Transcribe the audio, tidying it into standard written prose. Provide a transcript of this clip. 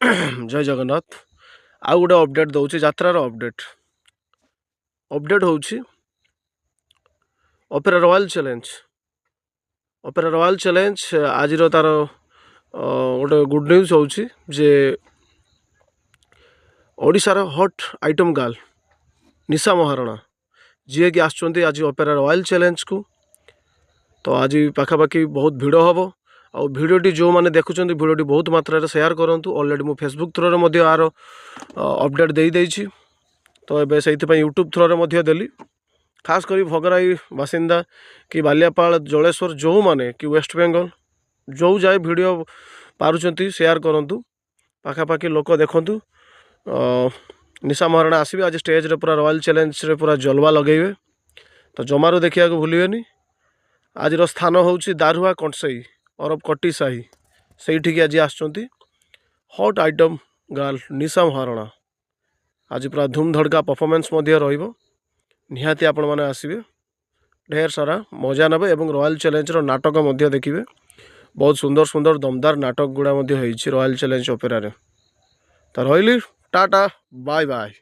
जय जगन्नाथ। आउ गोटे अपडेट दौची यात्रार अपडेट होची ओपेरा रॉयल चैलेंज आज तार गोटे गुड न्यूज होची जे ओडिशार हॉट आइटम गर्ल निशा महाराणा जी कि आसुँच आज ओपेरा रॉयल चैलेंज को। तो आज पाखापाखि बहुत भिड़ हम और भिडियोटी जो मैंने देखुं भिडियोटी बहुत मात्रा शेयर करूँ। ऑलरेडी मु फेसबुक थ्रो में आर अपडेट दे देइछि। तो ये से यूट्यूब थ्रो में देली खास करी भगराई बासिंदा कि बालियापाल जलेश्वर जो मैंने कि वेस्ट बेंगल जो जाए भिडियो पारुचंती शेयर करूँ। पाखापाखि लोक देखूँ निशा महाराणा आसबे आज स्टेज रे पूरा रॉयल चैलेंज रे पूरा जलवा लगेबे। तो जमारू देखा भूलिए। आज स्थान हूँ दारुआ कंसई और कटी साही से आज आसुँच हॉट आइटम गर्ल निशा महाराणा। आज पूरा धूमधड़का परफॉर्मेंस निहाती आपण मैंने आसबे ढेर सारा मजा नेबे और रॉयल चैलेंज रो नाटक देखिए। बहुत सुंदर सुंदर दमदार नाटक गुड़ा रॉयल चैलेंज ओपेरा रे। तो रही टाटा बाय बाय।